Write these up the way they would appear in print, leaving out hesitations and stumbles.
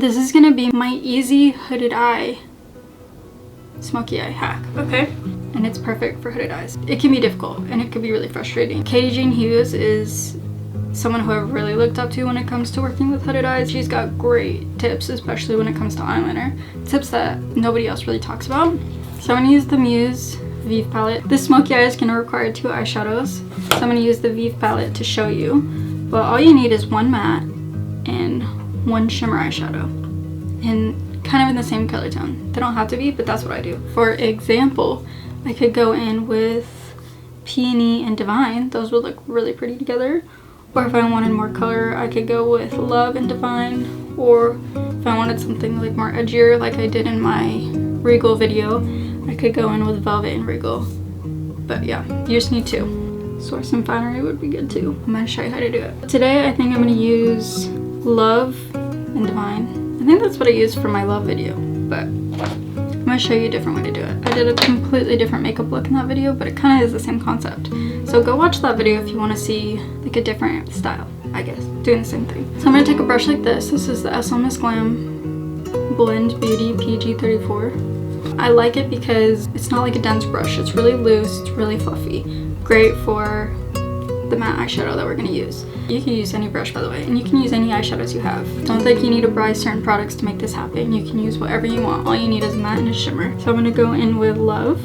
This is gonna be my easy hooded eye smoky eye hack, okay? And it's perfect for hooded eyes. It can be difficult and it can be really frustrating. Katie Jane Hughes is someone who I've really looked up to when it comes to working with hooded eyes. She's got great tips, especially when it comes to eyeliner. Tips that nobody else really talks about. So I'm gonna use the Muse Vive palette. This smoky eye is gonna require 2 eyeshadows. So I'm gonna use the Vive palette to show you. But all you need is 1 matte and 1 shimmer eyeshadow. And kind of in the same color tone. They don't have to be, but that's what I do. For example, I could go in with Peony and Divine. Those would look really pretty together. Or if I wanted more color, I could go with Love and Divine. Or if I wanted something like more edgier, like I did in my Regal video, I could go in with Velvet and Regal. But yeah, you just need 2. Source and Finery would be good too. I'm gonna show you how to do it. Today, I think I'm gonna use Love and Divine. I think that's what I used for my Love video, but I'm gonna show you a different way to do it. I did a completely different makeup look in that video, but it kind of is the same concept. So go watch that video if you want to see like a different style, I guess, doing the same thing. So I'm gonna take a brush like this. This is the Miss Glam Blend Beauty PG34. I like it because it's not like a dense brush. It's really loose, it's really fluffy. Great for the matte eyeshadow that we're going to use. You can use any brush, by the way, and you can use any eyeshadows you have. Don't think you need to buy certain products to make this happen. You can use whatever you want. All you need is a matte and a shimmer. So I'm going to go in with Love,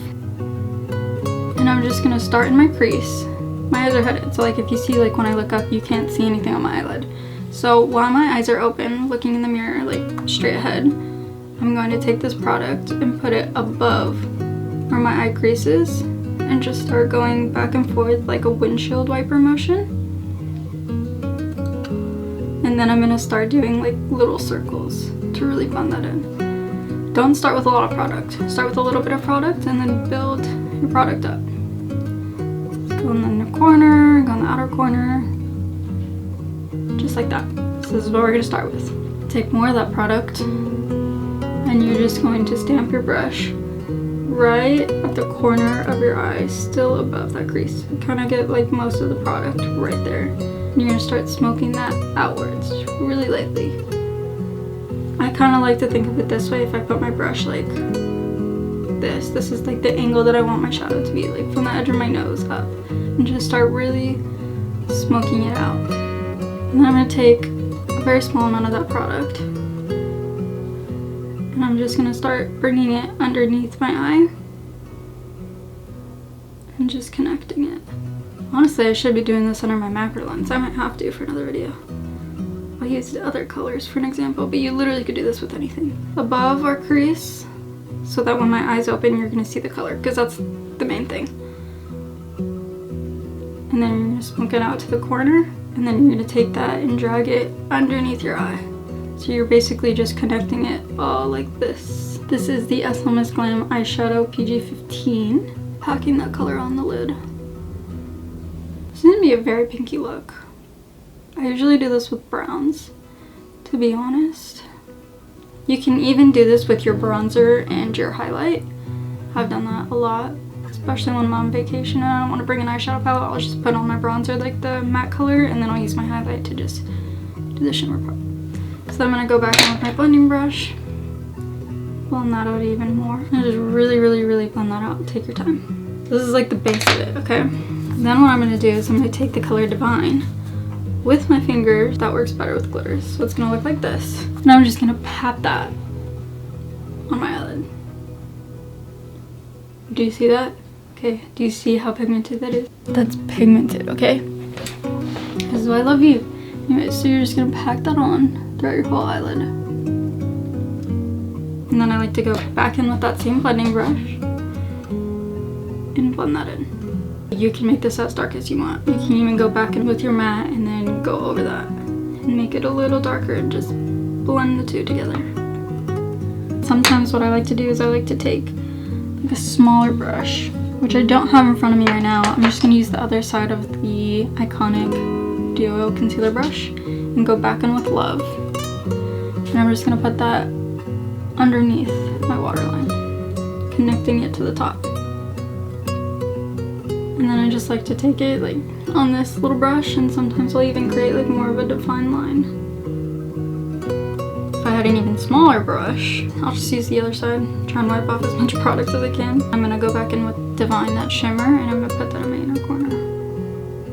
and I'm just going to start in my crease. My eyes are hooded, so like if you see like when I look up, you can't see anything on my eyelid. So while my eyes are open, looking in the mirror like straight ahead, I'm going to take this product and put it above where my eye crease is, and just start going back and forth like a windshield wiper motion. And then I'm gonna start doing like little circles to really blend that in. Don't start with a lot of product. Start with a little bit of product and then build your product up. Go in the corner, go in the outer corner, just like that. So this is what we're gonna start with. Take more of that product and you're just going to stamp your brush right at the corner of your eye, still above that crease. Kind of get like most of the product right there. And you're gonna start smoking that outwards really lightly. I kind of like to think of it this way. If I put my brush like this is like the angle that I want my shadow to be, like from the edge of my nose up, and just start really smoking it out. And then I'm gonna take a very small amount of that product, and I'm just gonna start bringing it underneath my eye and just connecting it. Honestly, I should be doing this under my macro lens. I might have to for another video. I'll use the other colors for an example, but you literally could do this with anything. Above our crease, so that when my eyes open, you're gonna see the color, because that's the main thing. And then you're gonna smoke it out to the corner, and then you're gonna take that and drag it underneath your eye. So you're basically just connecting it all like this. This is the Miss Glam eyeshadow PG15. Packing that color on the lid. This is gonna be a very pinky look. I usually do this with browns, to be honest. You can even do this with your bronzer and your highlight. I've done that a lot, especially when I'm on vacation and I don't want to bring an eyeshadow palette. I'll just put on my bronzer, like the matte color, and then I'll use my highlight to just do the shimmer part. So I'm gonna go back in with my blending brush, blend that out even more, and just really, really, really blend that out. Take your time. This is like the base of it, okay? Then what I'm gonna do is I'm gonna take the color Divine with my fingers. That works better with glitters. So it's gonna look like this. And I'm just gonna pat that on my eyelid. Do you see that? Okay, do you see how pigmented that is? That's pigmented, okay? This is why I love you. Anyway, so you're just gonna pack that on throughout your whole eyelid. And then I like to go back in with that same blending brush and blend that in. You can make this as dark as you want. You can even go back in with your matte and then go over that and make it a little darker and just blend the two together. Sometimes what I like to do is I like to take like a smaller brush, which I don't have in front of me right now. I'm just gonna use the other side of the Iconic Duo concealer brush and go back in with Love. And I'm just gonna put that underneath my waterline, connecting it to the top. And then I just like to take it like on this little brush, and sometimes I'll even create like more of a defined line. If I ahead an even smaller brush. I'll just use the other side, try and wipe off as much product as I can. I'm gonna go back in with Divine, that shimmer, and I'm gonna put that in my inner corner.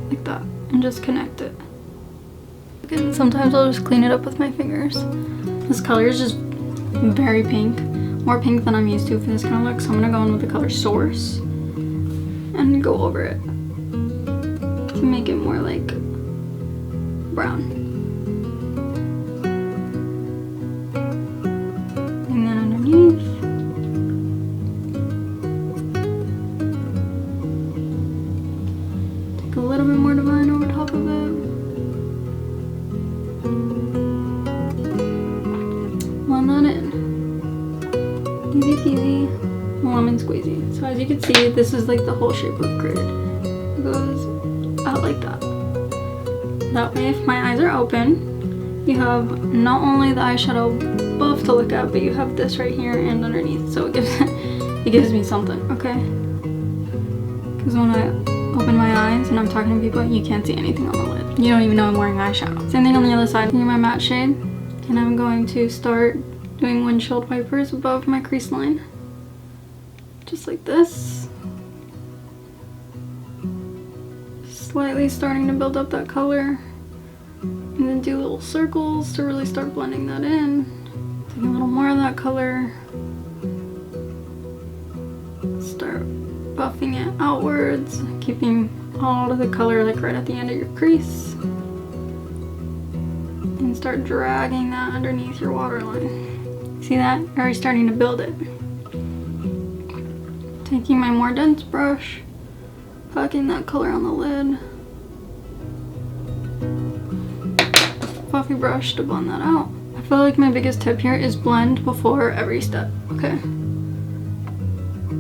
Like that. And just connect it. Again, sometimes I'll just clean it up with my fingers. This color is just very pink. More pink than I'm used to for this kind of look. So I'm gonna go in with the color Source and go over it to make it more like brown. And then underneath, take a little bit more Divine over top of it. Blend that in. Easy peasy, lemon squeezy. So as you can see, this is like the whole shape of grid. It goes out like that. That way, if my eyes are open, you have not only the eyeshadow above to look at, but you have this right here and underneath. So it gives me something, okay? Because when I open my eyes and I'm talking to people, you can't see anything on the lid. You don't even know I'm wearing eyeshadow. Same thing on the other side. Taking my matte shade, and I'm going to start doing windshield wipers above my crease line. Just like this. Slightly starting to build up that color. And then do little circles to really start blending that in. Taking a little more of that color. Start buffing it outwards, keeping all of the color like right at the end of your crease. And start dragging that underneath your waterline. See that? Already starting to build it. Taking my more dense brush, packing that color on the lid. Fluffy brush to blend that out. I feel like my biggest tip here is blend before every step, okay?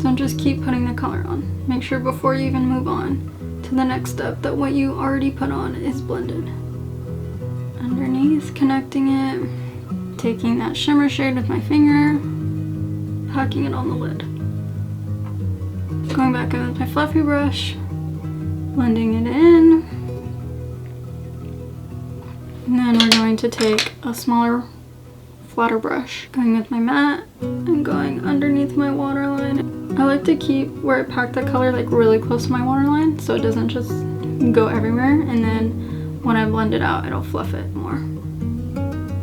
Don't just keep putting the color on. Make sure before you even move on to the next step that what you already put on is blended. Underneath, connecting it. Taking that shimmer shade with my finger, packing it on the lid. Going back in with my fluffy brush, blending it in. And then we're going to take a smaller, flatter brush, going with my matte and going underneath my waterline. I like to keep where I pack the color like really close to my waterline so it doesn't just go everywhere, and then when I blend it out, it'll fluff it more.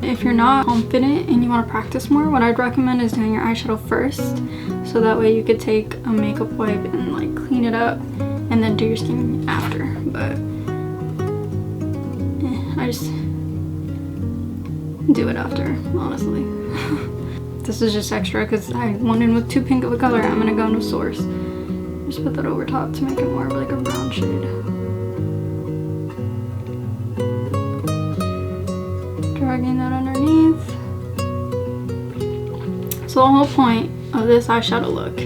If you're not confident and you want to practice more, what I'd recommend is doing your eyeshadow first, so that way you could take a makeup wipe and like clean it up and then do your skin after. But I just do it after, honestly. This is just extra because I went in with too pink of a color. I'm gonna go into Source. Just put that over top to make it more of like a brown shade. Dragging that underneath. So the whole point of this eyeshadow look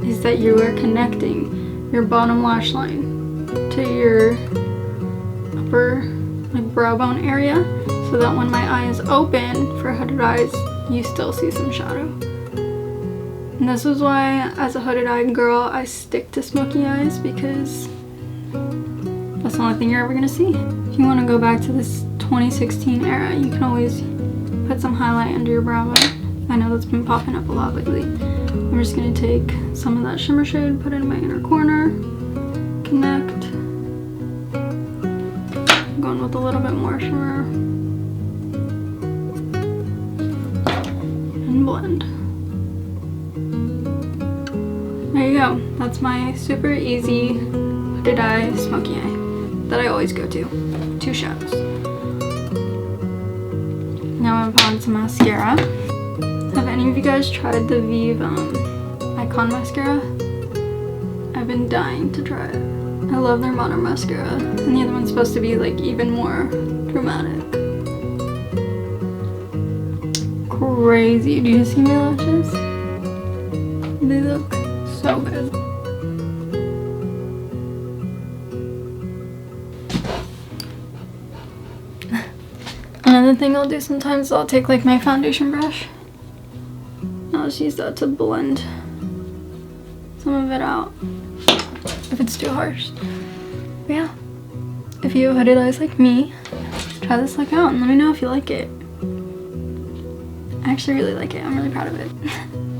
is that you are connecting your bottom lash line to your upper like brow bone area, so that when my eye is open for hooded eyes, you still see some shadow. And this is why, as a hooded eye girl, I stick to smoky eyes, because that's the only thing you're ever gonna see. If you want to go back to this 2016 era, you can always put some highlight under your brow bone. I know that's been popping up a lot lately. I'm just gonna take some of that shimmer shade, put it in my inner corner, connect. I'm going with a little bit more shimmer. And blend. There you go. That's my super easy hooded eye smoky eye that I always go to. 2 shadows. Now I'm on some mascara. Have any of you guys tried the Vive Icon mascara? I've been dying to try it. I love their modern mascara, and the other one's supposed to be like even more dramatic. Crazy. Do you see my lashes? They look so good. Another thing I'll do sometimes is I'll take like my foundation brush. I'll just use that to blend some of it out if it's too harsh. But yeah, if you have hooded eyes like me, try this look out and let me know if you like it. I actually really like it. I'm really proud of it.